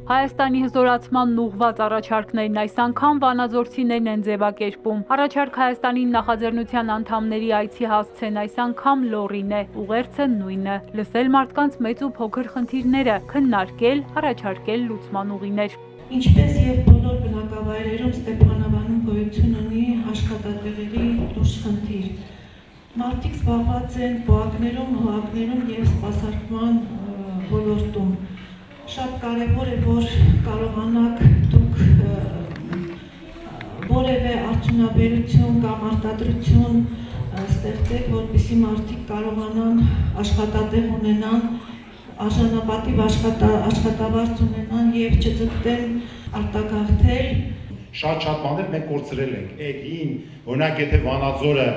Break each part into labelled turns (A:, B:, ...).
A: Հայաստանի հզորացման ուղղված առաջարկներն այս անգամ վանաձորցիներն են ձևակերպում։ Առաջարկ Հայաստանի նախաձեռնության անդամների այցի հասցեն այս անգամ Լոռին է, ուղերձը նույնը՝ լսել մարդկանց մեծ ու փոքր խնդիրները, քննարկել, առաջարկել լուծման ուղիներ։
B: Ինչպես եւ բոլոր բնակավայրերում Ստեփանավանում գոյություն ունի աշխատատեղերի լուրջ խնդիր։ Մարդիկ զբաղված են պոակներում, հողակներում եւ սպասարկման ոլորտում։ Շատ կարևոր է, որ կարողանաք դուք որևէ արդյունաբերություն կամ արտադրություն ստեղծեք, որպեսզի մարդիկ կարողանան աշխատատեղ ունենան, արժանապատիվ աշխատավարձ ունենան եւ չձգտեն արտագաղթել։
C: Շատ բաներ մենք կորցրել ենք։ Այդ հին, օրինակ, եթե Վանաձորը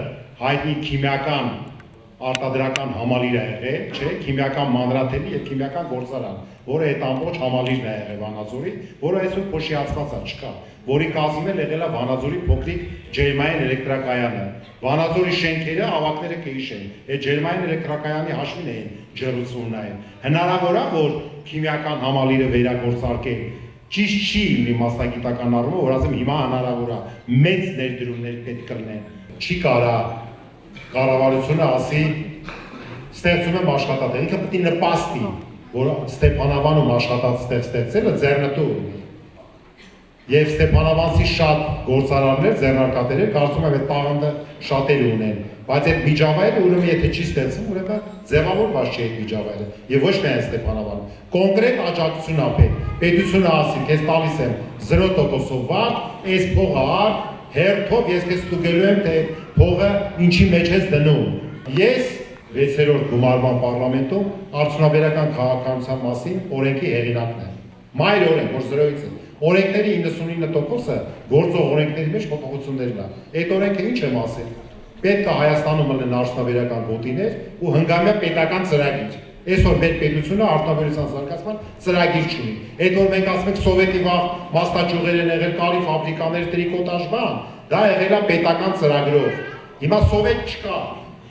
C: հայտնի քիմիական արտադրական համալիր է եղել, չէ, քիմիական մանրաթելի եւ քիմիական գործարան, որը այդ ամբողջ համալիրն է եղել Վանաձորի, որը այսօր փոշիացված է, չկա, որի կազմել եղել է Վանաձորի փոքրիկ ջերմային էլեկտրակայանը։ Վանաձորի շենքերը ավակները կհիշեն, այդ ջերմային էլեկտրակայանի հաշվին էին ջրուցումն այն։ Հնարավոր է, որ քիմիական համալիրը վերագործարկեն, ճիշտ չի լինի մասնագիտական առումով, որ ասեմ հիմա հնարավոր է մեծ ներդրումներ պետք կլինեն։ Չի կարա կառավարությունը ասի ստեղծում եմ աշխատատեղ, ինքը պետք է նպաստի, որ Ստեփանավանում աշխատատեղ ստեղծելը ձեռնտու ունի։ Եվ Ստեփանավանցի շատ գործարաններ, ձեռնարկատերեր կարծում եմ այդ տաղանդը շատերը ունեն, բայց այդ միջավայրը ուրեմն եթե չի ստեղծվում, ուրեմն ձևավորված չի այդ միջավայրը, եւ ոչ միայն Ստեփանավանում։ Կոնկրետ աջակցություն ապե, պետությունը ասի, քեզ տալիս եմ 0%-ով վար, այս փողը առ, հերթով ես քեզ ստուգելու եմ, թե փողը ինչի մեջ ես դնում։ Ես 6-րդ գումարման պարլամենտում արդյունաբերական քաղաքականության մասին օրենքի հեղինակն եմ։ Մայր օրենք, որ 0-ից է։ Օրենքների 99%-ը գործող օրենքների մեջ փոփոխություններն են։ Այդ օրենքը ինչ եմ ասել։ Պետք է Հայաստանում լինեն արդյունաբերական գոտիներ ու հնգամյա պետական ծրագիր։ Այսօր մեր պետությունը արդյունաբերության զարգացման ծրագիր չունի։ Այդ որ մենք ասում ենք սովետի վաղ մաստաճյուղեր են եղել, կարի ֆաբրիկաներ, տրիկոտաժ բան, դա եղել է պետական ծրագրով։ Հիմա սովետ չկա։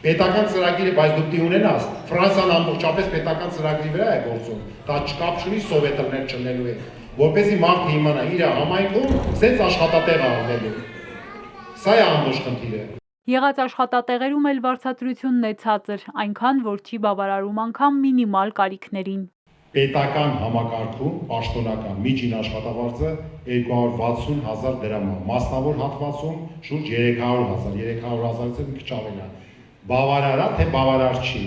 C: Պետական ծրագիրը, բայց դու պիտի ունենաս, Ֆրանսիան ամբողջապես պետական ծրագրի վրա է գործում։ Դա չկապ չունի սովետներ չլինելու է, որպեսզի մարդը իմանա իր համայնքում սենց աշխատատեղ առնելու։ Սա է ամբողջ խնդիրը։
A: Եղած աշխատատեղերում էլ վարձատրությունն է ցածր, այնքան, որ չի բավարարում անգամ մինիմալ կարիքներին։
C: Պետական համակարգում պաշտոնական միջին աշխատավարձը 260,000 դրամ է, մասնավոր հատվածում շուրջ 300,000, 300,000-ից մի քիչ ավել է։ Բավարար է, թե բավարար չի։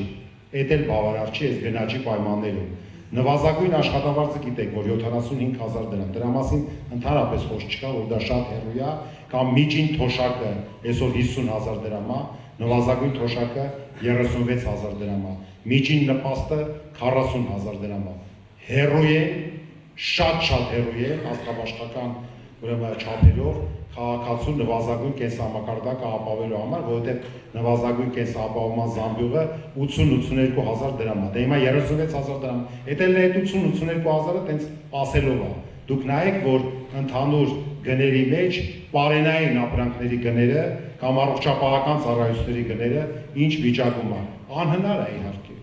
C: Էդ էլ բավարար չի, այս գնաճի պայմաններում։ Նվազագույն աշխատավարձը գիտեք, որ 75,000 դրամ, դրա մասին ընդհանրապես խոսք չկա, որ դա շատ հեռու է, կամ միջին թոշակը այսօր 50,000 դրամ է, նվազագույն թոշակը 36,000 դրամ է, միջին նպաստը 40,000 դրամ է։ Հեռու է, շատ հեռու է, աստղաբաշխական չափերով քաղաքացու նվազագույն կենսամակարդակը ապավելու համար, որովհետև նվազագույն կենսապահովման զամբյուղը 80-82,000 դրամ է, դե հիմա 36,000 դրամ, էդ էլ այդ 80-82,000-ը տենց ասելով է, դուք նայեք, որ ընդհանուր գների մեջ պարենային ապրանքների գները կամ առողջապահական ծառայությունների գները ինչ վիճակում է, անհնար է իհարկե,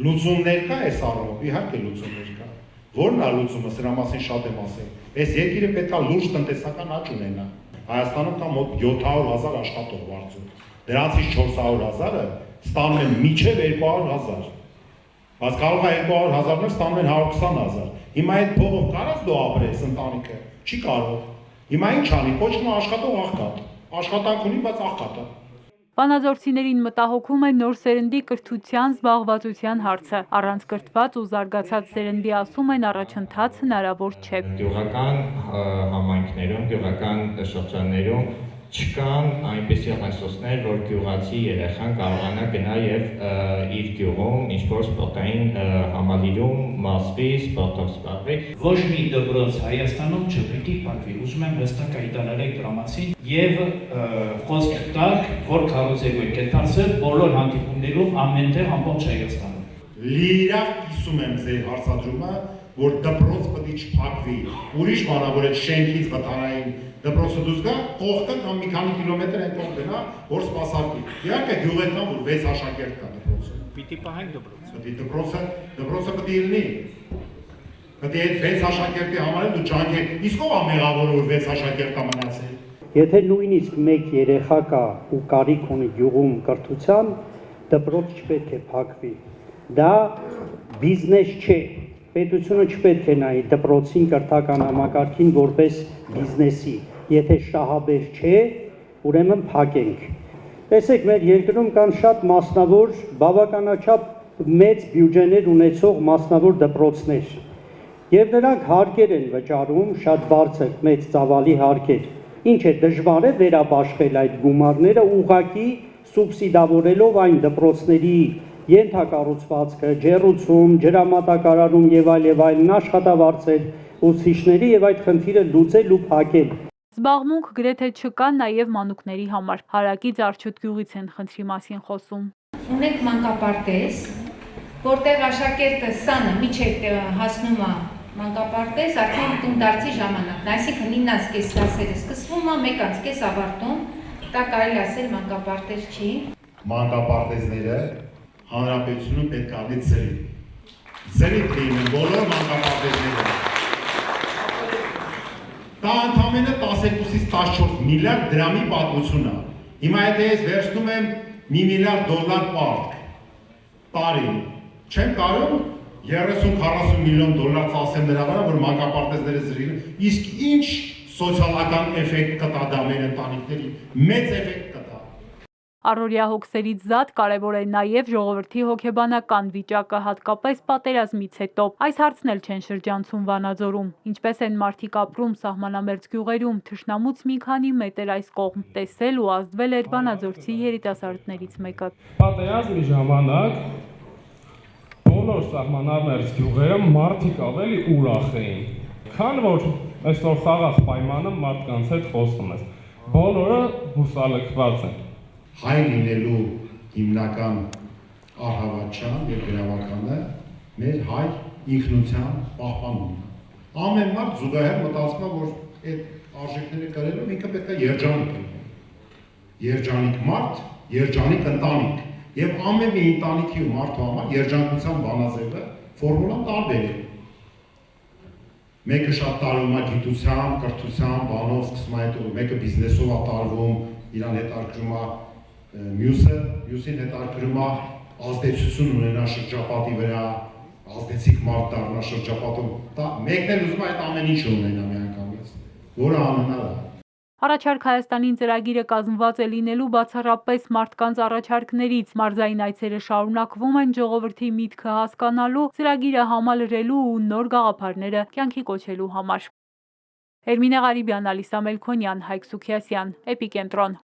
C: լուծումներ կա այս առումով, իհարկե լուծումներ կա, որն է լուծումը, սրա մասին շատ եմ ասել, այս երկիրը պետք է լուրջ տնտեսական աճ ունենա, Հայաստանում կա մոտ 700,000 աշխատող վարձու, դրանցից 400,000-ը ստանում են մինչև 200,000, բայց կարող է 200,000-ներ ստանում են 120,000, հիմա այդ փողով կարած դու ապրես ընտանիքը, չի կարող, հիմա ինչ անի, կոչվում է աշխատող աղքատ, աշխատանք ունի, բայց աղքատ է։
A: Վանաձորցիներին մտահոգում է նոր սերնդի կրթության զբաղվածության հարցը, առանց կրթված ու զարգացած սերնդի ասում են առաջընթաց հնարավոր չէ։
D: Գյուղական համայնքներում, գյուղական շրջաններում չկան այնպիսի ռեսուրսներ, որ գյուղացի երեխան կարողանա գնա եւ իր գյուղում ինչ-որ սպորտային համալիրում մասվի, սպորտով զբաղվի։
E: Ոչ մի դպրոց Հայաստանում չպիտի փակվի։ Ուզում եմ հստակ հայտարարել դրա մասին եւ խոսք տակ, որ քարոզելու եք այդ հարցը բոլոր հանդիպումներում ամենտեղ ամբողջ Հայաստանում։
C: Լիիրավ կիսում եմ ձեր հարցադրումը, որ դպրոց պետք է չփակվի։ Ուրիշ բան է, որ այդ շենքից վտարային դպրոցը դուրս գա, կողքը կամ մի քանի կիլոմետր այն կողմ գնա, որ սպասարկի։ Իհարկե գյուղերն որ 6 աշակերտ կա դպրոցում։
E: Պիտի պահենք դպրոցը։
C: Դպրոցը պետք է լինի։ Պետք է այդ 6 աշակերտի համար դու ջանքեր, իսկ ով է մեղավորը, որ 6 աշակերտա մնացել։
F: Եթե նույնիսկ մեկ երեխա կա ու կարիք ունի գյուղում կրթության, դպրոց չպետք է փակվի։ Դա բիզնես չէ։ Պետությունը չպետք է նայի դպրոցին կրթական համակարգին որպես բիզնեսի։ Եթե շահաբեր չէ, ուրեմն փակենք։ Տեսեք, մեր երկրում կան շատ մասնավոր, բավականաչափ մեծ բյուջեներ ունեցող մասնավոր դպրոցներ։ Եվ նրանք հարկեր են վճարում, շատ բարձր, մեծ ծավալի հարկեր։ Ինչ է դժվար է վերաբաշխել այդ գումարները ուղղակի սուբսիդավորելով այն դպրոցների ենթակառուցվածքը, ջեռուցում, ջրամատակարարում եւ այլն աշխատավարձեր, ուսուցիչների եւ այդ խնդիրը լուծել ու փակել։
A: Զբաղմունք գրեթե չկա նաև մանուկների համար։ Հարակից Արջուտ գյուղից են խնդրի մասին խոսում։
G: Ունենք մանկապարտեզ, որտեղ աշակերտը սանը միջև հասնում է մանկապարտեզ, արդեն տունդարձի ժամանակն, այսինքն 9:30 դասերը սկսվում է, 1:30 ավարտում, դա կարելի ասել մանկապարտեզ չի։
C: Մանկապարտեզները հանրապետությունում պետք է անի ծրի։ Ծրի լինեն բոլոր մանկապարտեզները։ Դա ընդամենը 12-ից 14 միլիարդ դրամի պատմություն է։ Հիմա եթե ես վերցնում եմ $1 միլիարդ պարտք տարի, չեմ կարող 30-40 միլիոն դոլար ծախսեմ նրա վրա, որ մանկապարտեզները ծրին, իսկ ինչ սոցիալական էֆեկտ կտա դա մեր ընտանիքների, մեծ էֆեկտ կտա։
A: Առօրյա հոգսերից զատ կարևոր է նաև ժողովրդի հոգեբանական վիճակը, հատկապես պատերազմից հետո։ Այս հարցն էլ չեն շրջանցում Վանաձորում։ Ինչպես են մարդիկ ապրում սահմանամերձ գյուղերում, թշնամուց մի քանի մետր այս կողմ տեսել ու ազդվել էր վանաձորցի երիտասարդներից մեկը։
H: Պատերազմի ժամանակ բոլոր սահմանամերձ գյուղերը մարդիկ ավելի ուրախ էին, քան որ այսօր խաղաղ պայմանը մարդկանց հետ խոսում ես։ Բոլորը հուսալքված են։
C: Հայ լինելու հիմնական առհավատչան եւ գրավականը մեր հայ ինքնության պահպանումն է։ Ամեն մարդ զուգահեռ մտածում է, որ այդ արժեքները կրելով ինքը պետք է երջանիկ լինի։ Երջանիկ մարդ, երջանիկ ընտանիք։ Եվ ամեն մի ընտանիքի ու մարդու համար երջանկության բանաձևը ֆորմուլան տարբեր է։ Մեկը շատ տարվում է գիտությամբ, կրթությամբ, բանով սկսում է այդ, մեկը բիզնեսով է տարվում, իրան հետաքրքրում է մյուսին հետաքրքրում է ազդեցություն ունենա շրջապատի վրա, ազդեցիկ մարդ դառնա շրջապատում։ Դա մեկն էլ ուզում է այդ ամեն ինչը ունենա միանգամից, որը անհնար է։
A: Առաջարկ Հայաստանին ծրագիրը կազմված է լինելու բացառապես մարդկանց առաջարկներից, մարզային այցերը շարունակվում են ժողովրդի միտքը հասկանալու, ծրագիրը համալրելու ու նոր գաղափարները կյանքի կոչելու համար։ Էրմինե Ղարիբյան, Ալիսա Մելքոնյան, Հայկ Սուքիասյան, Էպիկենտրոն։